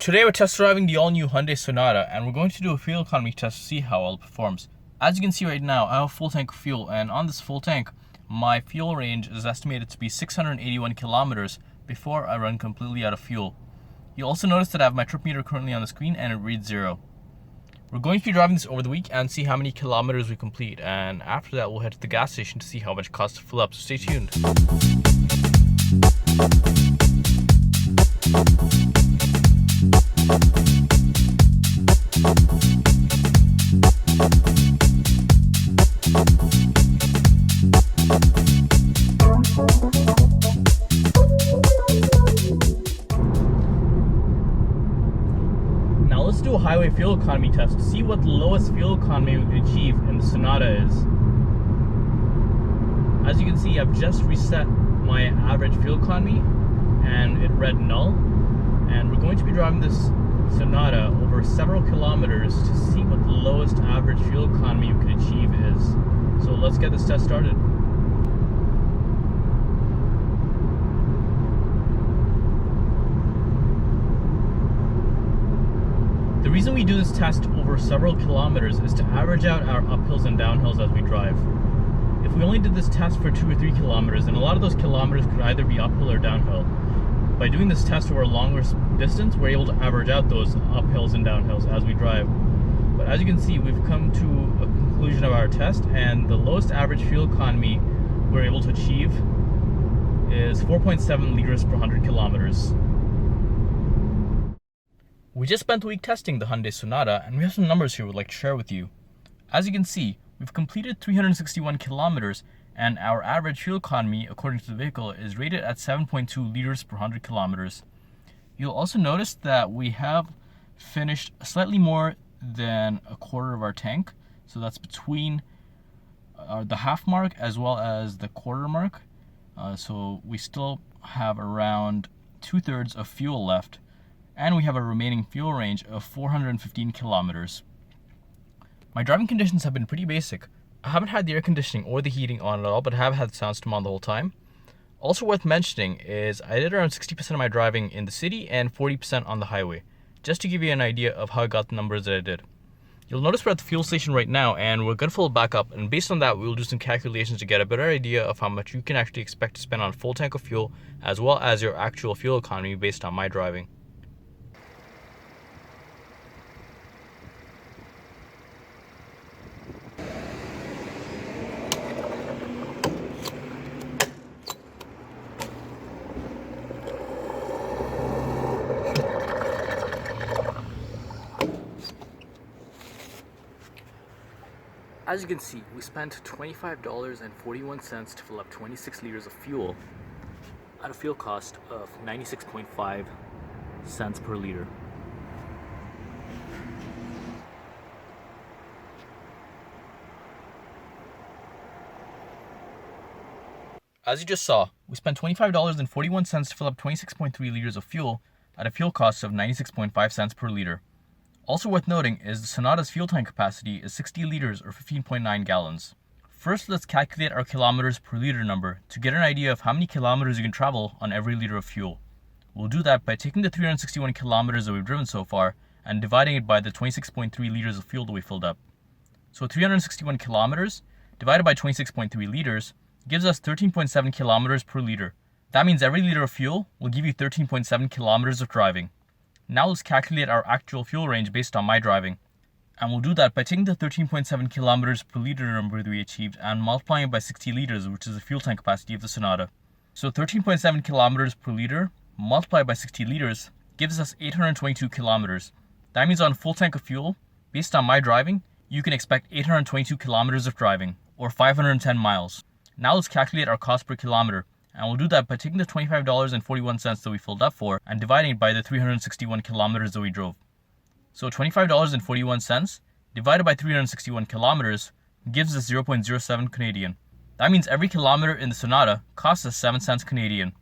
Today we're test driving the all-new Hyundai Sonata, and we're going to do a fuel economy test to see how well it performs. As you can see right now, I have a full tank of fuel, and on this full tank, my fuel range is estimated to be 681 kilometers before I run completely out of fuel. You'll also notice that I have my trip meter currently on the screen and it reads 0. We're going to be driving this over the week and see how many kilometers we complete, and after that we'll head to the gas station to see how much it costs to fill up, so stay tuned. Now let's do a highway fuel economy test to see what the lowest fuel economy we can achieve in the Sonata is. As you can see, I've just reset my average fuel economy and it read null. And we're going to be driving this Sonata over several kilometers to see what the lowest average fuel economy we can achieve is. So let's get this test started. The reason we do this test over several kilometers is to average out our uphills and downhills as we drive. If we only did this test for 2 or 3 kilometers, then a lot of those kilometers could either be uphill or downhill. By doing this test over a longer distance, we're able to average out those uphills and downhills as we drive. But as you can see, we've come to a conclusion of our test, and the lowest average fuel economy we're able to achieve is 4.7 liters per 100 kilometers. We just spent a week testing the Hyundai Sonata, and we have some numbers here we'd like to share with you. As you can see, we've completed 361 kilometers, and our average fuel economy, according to the vehicle, is rated at 7.2 liters per 100 kilometers. You'll also notice that we have finished slightly more than a quarter of our tank, so that's between the half mark as well as the quarter mark. So we still have around 2/3 of fuel left, and we have a remaining fuel range of 415 kilometers. My driving conditions have been pretty basic. I haven't had the air conditioning or the heating on at all, but I have had the sound system on the whole time. Also worth mentioning is I did around 60% of my driving in the city and 40% on the highway, just to give you an idea of how I got the numbers that I did. You'll notice we're at the fuel station right now, and we're going to fill it back up, and based on that we'll do some calculations to get a better idea of how much you can actually expect to spend on a full tank of fuel, as well as your actual fuel economy based on my driving. As you can see, we spent $25.41 to fill up 26 liters of fuel at a fuel cost of 96.5 cents per liter. As you just saw, we spent $25.41 to fill up 26.3 liters of fuel at a fuel cost of 96.5 cents per liter. Also worth noting is the Sonata's fuel tank capacity is 60 liters or 15.9 gallons. First, let's calculate our kilometers per liter number to get an idea of how many kilometers you can travel on every liter of fuel. We'll do that by taking the 361 kilometers that we've driven so far and dividing it by the 26.3 liters of fuel that we filled up. So 361 kilometers divided by 26.3 liters gives us 13.7 kilometers per liter. That means every liter of fuel will give you 13.7 kilometers of driving. Now let's calculate our actual fuel range based on my driving. And we'll do that by taking the 13.7 kilometers per liter number that we achieved and multiplying it by 60 liters, which is the fuel tank capacity of the Sonata. So 13.7 kilometers per liter multiplied by 60 liters gives us 822 kilometers. That means on a full tank of fuel, based on my driving, you can expect 822 kilometers of driving, or 510 miles. Now let's calculate our cost per kilometer. And we'll do that by taking the $25.41 that we filled up for and dividing it by the 361 kilometers that we drove. So $25.41 divided by 361 kilometers gives us 0.07 Canadian. That means every kilometer in the Sonata costs us 7 cents Canadian.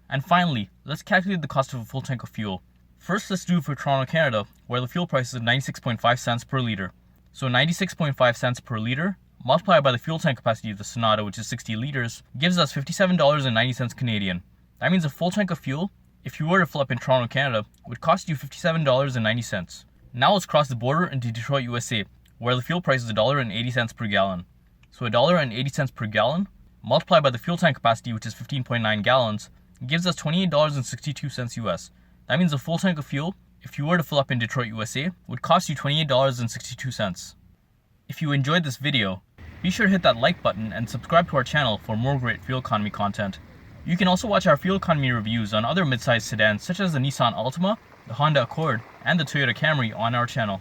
And finally, let's calculate the cost of a full tank of fuel. First, let's do it for Toronto, Canada, where the fuel price is 96.5 cents per liter. So 96.5 cents per liter multiplied by the fuel tank capacity of the Sonata, which is 60 liters, gives us $57.90 Canadian. That means a full tank of fuel if you were to fill up in Toronto, Canada, would cost you $57.90. Now let's cross the border into Detroit, USA, where the fuel price is $1.80 per gallon. So $1.80 per gallon, multiplied by the fuel tank capacity, which is 15.9 gallons, gives us $28.62 US. That means a full tank of fuel, if you were to fill up in Detroit, USA, would cost you $28.62. If you enjoyed this video, be sure to hit that like button and subscribe to our channel for more great fuel economy content. You can also watch our fuel economy reviews on other mid-sized sedans such as the Nissan Altima, the Honda Accord, and the Toyota Camry on our channel.